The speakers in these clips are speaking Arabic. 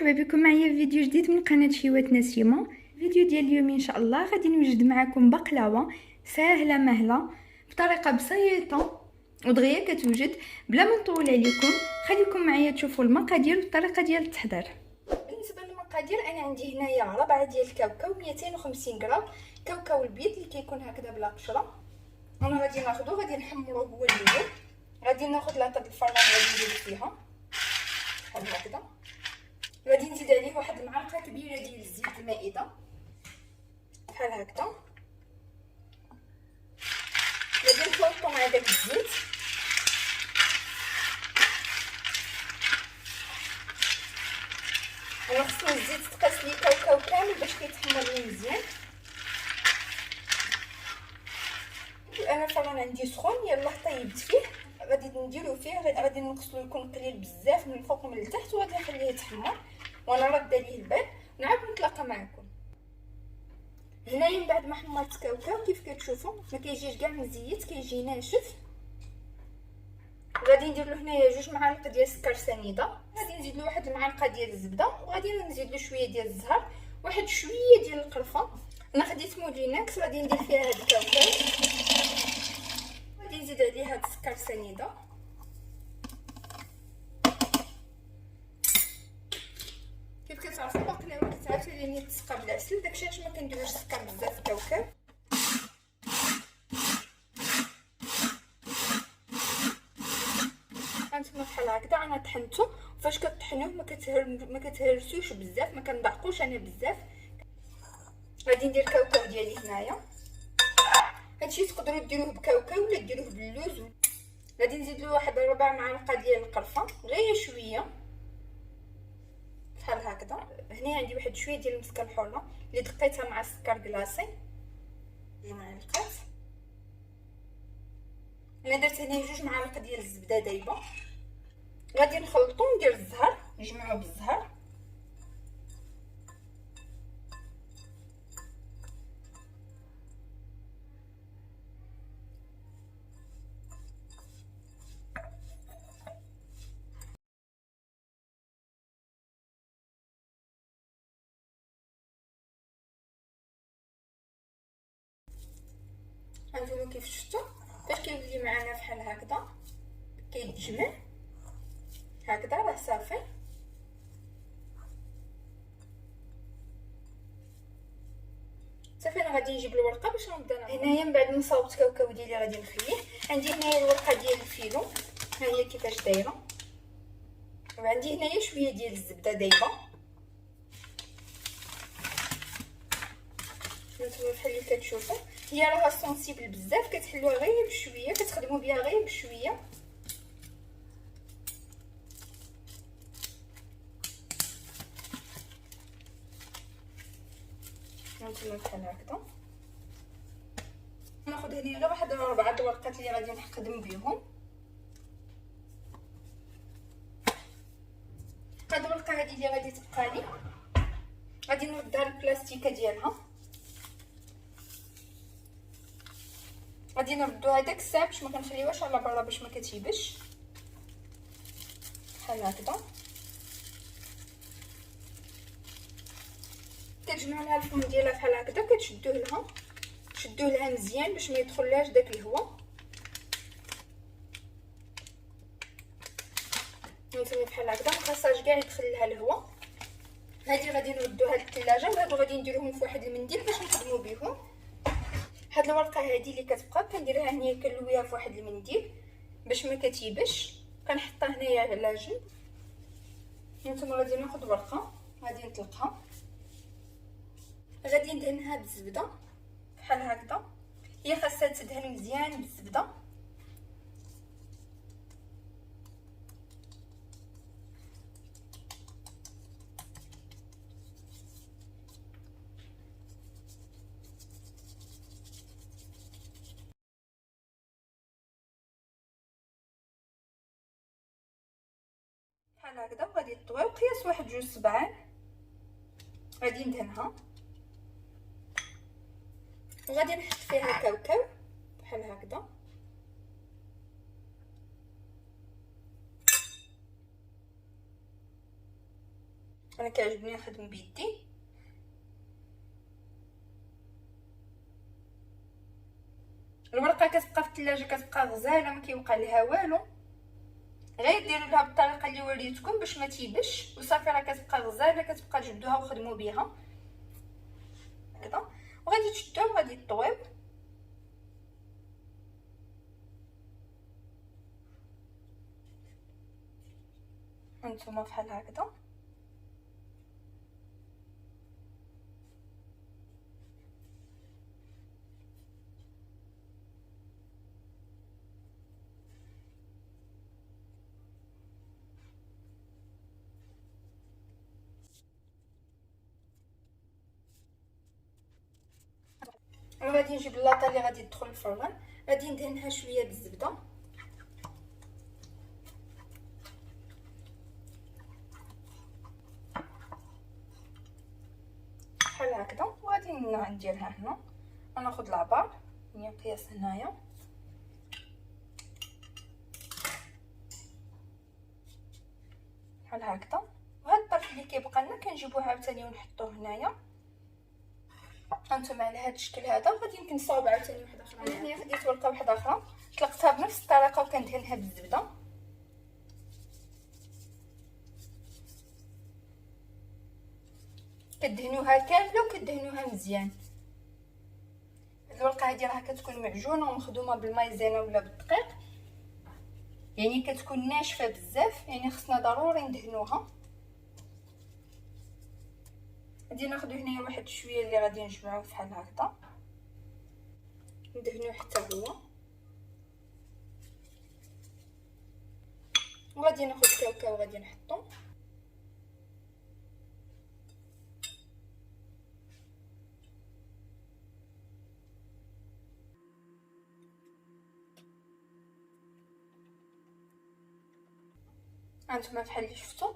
مرحبا بكم معايا في فيديو جديد من قناه شيوات نسيمه. الفيديو ديال اليوم ان شاء الله غادي نوجد معكم بقلاوه ساهله مهله بطريقه بسيطه ودغيا كتوجد. بلا ما نطول عليكم خليكم معايا تشوفوا المقادير والطريقه ديال التحضير. بالنسبه للمقادير انا عندي هنايا 4 ديال الكاوكاو 250 غرام كاوكاو البيض اللي كيكون هكذا بلا قشره. انا غادي ناخذو غادي نحمروه هو الاول. غادي ناخذ لاطه الفران غادي ندير فيها بحال هكذا. غادي نزيد عليه واحد المعلقه كبيره ديال الزيت المائده بحال هكذا. غادي نخلطو مع داك الزيت. انا خصني الزيت تقاس لي كاوكاو كامل باش كيتحمر لي مزيان. انا الفران عندي سخون يلاه طيبت فيه. غادي نديرو فيه غادي نغسلو يكون قليل بزاف من الفوق ومن التحت وغادي نخليه يتحمر وانا راده ليه البال ونعاود نتلاقى معكم. هنايا من بعد ما حمرت كاوكاو كيف كتشوفوا ما كيجيش كاع مزيت كيجي ناشف. غادي ندير له هنايا 2 معالق ديال السكر سنيده. غادي نزيد له واحد المعلقه ديال الزبده وغادي نزيد له شويه ديال الزهر واحد شويه ديال القرفه. انا خديت مولينكس غادي ندير فيها هاد الكاوكاو. غادي نزيد عليه هاد السكر سنيده. كيف كتعرفوا البقلاوه كتعرف لي تسقى بالعسل داكشي علاش ما كنديروش السكر بزاف في الكاوكاو. هانتوما بحال هكذا انا طحنته. فاش كطحنوه ما كتهرسوش بزاف ما كنضعقوش انا بزاف. غادي ندير كاوكاو ديالي هنايا. هادشي تقدروا ديروه بكاوكاو ولا ديروه باللوز. غادي نزيد له واحد 4 معالق ديال القرفه غير شويه بحال هكذا. هنا عندي واحد شويه ديال المسكه الحره اللي دقيتها مع السكر كلاصي 2 معالق. انا درت هنا 2 معالق ديال الزبده دايبه. غادي نخلطو ندير الزهر نجمعو بالزهر. هانتوما كيف شفتوا فاش كيولي معنا بحال هكذا كيتجمع هكذا راه صافي. صافي انا غادي نجيب الورقه باش نبدا. هنايا من بعد ما صاوبت كاوكاو ديالي غادي نخليه. عندي هنايا الورقه ديال الفيلو ها هي كيفاش دايره. وعندي هنايا شويه ديال الزبده دايبه. نتوما بحال اللي كتشوفوا هي راها سونسيبل بزاف كتحلوها غير بشويه كتخدموا بها غير بشويه. نتوما بحال هكذا. ناخذ هنا غير واحد 4 ورقات اللي غادي نخدم بهم. هاد الورقه هذه اللي غادي تبقى لي غادي نردها للبلاستيكه ديالها. غادي نردو هذاك الساعه باش ما كنخليوهاش على برا باش ما كتيبش بحال هكذا. كتجمعوا لها الفم ديالها بحال هكذا شدوه لها مزيان باش ما يدخلهاش داك الهواء. نتوما بحال هكذا ما خاصهاش كاع يدخل لها الهواء. هذه غادي نردوها للثلاجه وهادو غادي نديروهم في واحد المنديل باش نخدموا بهم. هاد الورقه هذه اللي كتبقى كنديرها هنايا كنلويها في واحد المنديل باش ما كتيبش. كنحطها هنايا على جنب. نتوما غادي ناخذ ورقه غادي نطلقها. غادي ندهنها بالزبده بحال هكذا. هي خاصها تدهن مزيان بالزبده. بحال هكذا. وغادي طوي وقياس واحد 2 سبعان غادي ندهنها. وغادي نحط فيها كاوكاو بحال هكذا. انا كيعجبني نخدم بيدي. الورقه كتبقى في الثلاجه كتبقى غزاله ما كيوقع لها والو، غير ديروا لها بالطريقه اللي وريتكم باش ما تيبش وصافي راه كتبقى غزاله، كتبقى تجبدوها وخدموا بها هكذا. وغادي تشدوها وغادي تطويو. هانتوما بحال هكذا. وغادي نجيب اللاطه اللي غادي تدخل الفران، غادي ندهنها شويه بالزبده بحال هكذا. وغادي نديرها هنا، غناخذ العبار هي القياس هنايا، بحال هكذا. وهاد الطرف اللي كيبقى لنا كنجيبوه عاوتاني ونحطوه هنايا. هانتوما على هاد الشكل هذا. غادي يمكن نصاوب عاوتاني واحده اخرى. هنايا خديت ورقه واحده اخرى طلقتها بنفس الطريقه وكندهنها بالزبده. كدهنوها كامله وكدهنوها مزيان. هاد الورقه هادي راه كتكون معجونه ومخدومه بالمايزينا ولا بالدقيق، يعني كتكون ناشفه بزاف، يعني خصنا ضروري ندهنوها. غادي ناخذ هنايا واحد شويه اللي غادي نجمعوه بحال هكذا، ندهنوه حتى هو. وغادي ناخذ كاوكاو غادي نحطو. هانتوما بحال اللي شفتوا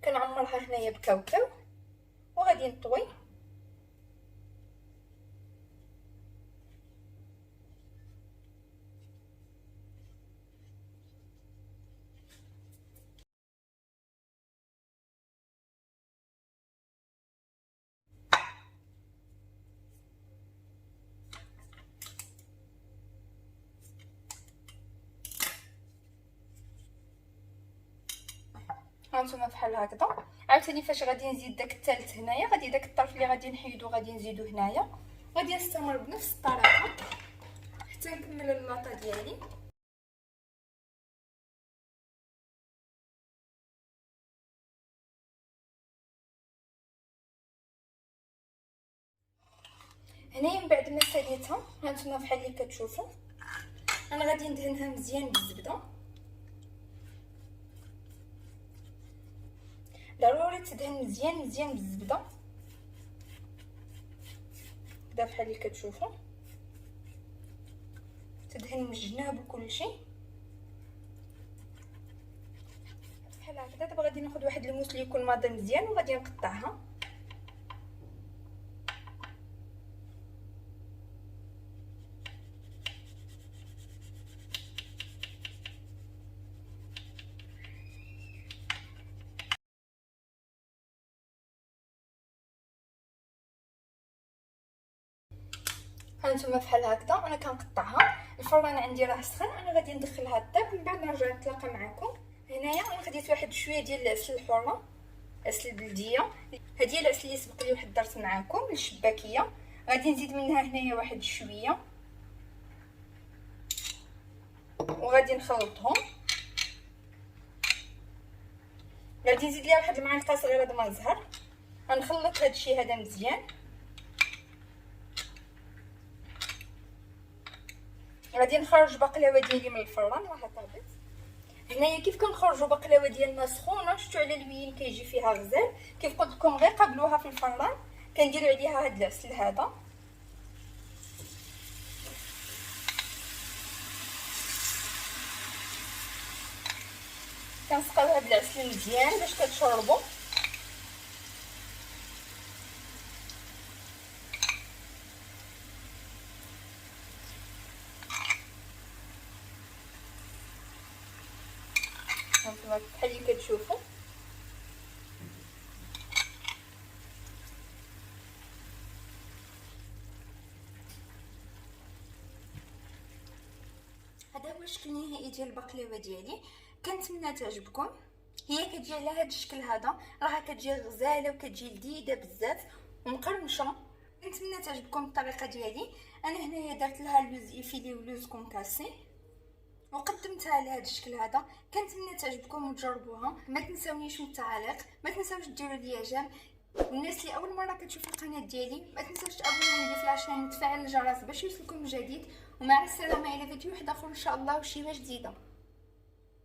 كنعمرها هنايا بكاوكاو وغادي نطوي. هانتوما بحال هكذا. عاوتاني فاش غادي نزيد داك الثالث هنايا، غادي داك الطرف اللي غادي نحيدو غادي نزيدو هنايا. غادي نستمر بنفس الطريقه حتى نكمل اللاطه ديالي. هنايا من بعد ما ساليتها هانتوما بحال اللي كتشوفوا انا غادي ندهنها مزيان بالزبده. ضروري تدهن مزيان بالزبده كدا بحال اللي كتشوفوا، تدهن من الجناب وكل شيء بحال هكذا. دابا غادي ناخذ واحد الموس اللي يكون ماضي مزيان وغادي نقطعها. هانتوما بحال هكذا انا كنقطعها. الفران عندي راه سخن، انا غادي ندخلها الطيب من بعد نرجع نتلاقى معكم. هنايا انا خديت واحد شويه ديال العسل الحره، عسل البلديه. هذه العسل اللي سبق لي وحضرت معكم الشباكيه. غادي نزيد منها هنايا واحد شويه وغادي نخلطهم. غادي نزيد ليها واحد المعلقه صغيره د ما زهر. غنخلط هادشي هذا مزيان. غادي نخرج بقلاوه ديالي من الفران راها طابت. هنايا كيف كنخرجوا بقلاوه ديالنا سخونه، شفتوا على الوين كيجي فيها غزال. كيف قلت لكم غير قبلوها في الفران كنديروا عليها هاد العسل هذا. كنسقيوها بالعسل مزيان باش كتشربوا. هانتوما بحال اللي كتشوفوا الشكل النهائي ديال البقلاوه ديالي. كنتمنى تعجبكم. هي كتجي على هذا الشكل هذا، راها كتجي غزاله وكتجي لذيذه بزاف ومقرمشه. كنتمنى تعجبكم الطريقه ديالي. انا هنايا درت لها اللوز ايفيلي ولوز كونكاسي وقدمتها على هذا الشكل هذا. كنتمنى تعجبكم وتجربوها. ما تنساونيش من التعاليق، ما تنساوش ديروا لي اعجاب. والناس اللي اول مره كتشوف القناه ديالي ما تنساوش تابوناو لي في لاشين وتفعلوا الجرس باش يوصلكم الجديد. ومع السلامه الى فيديو واحد اخر ان شاء الله وشيوه جديده.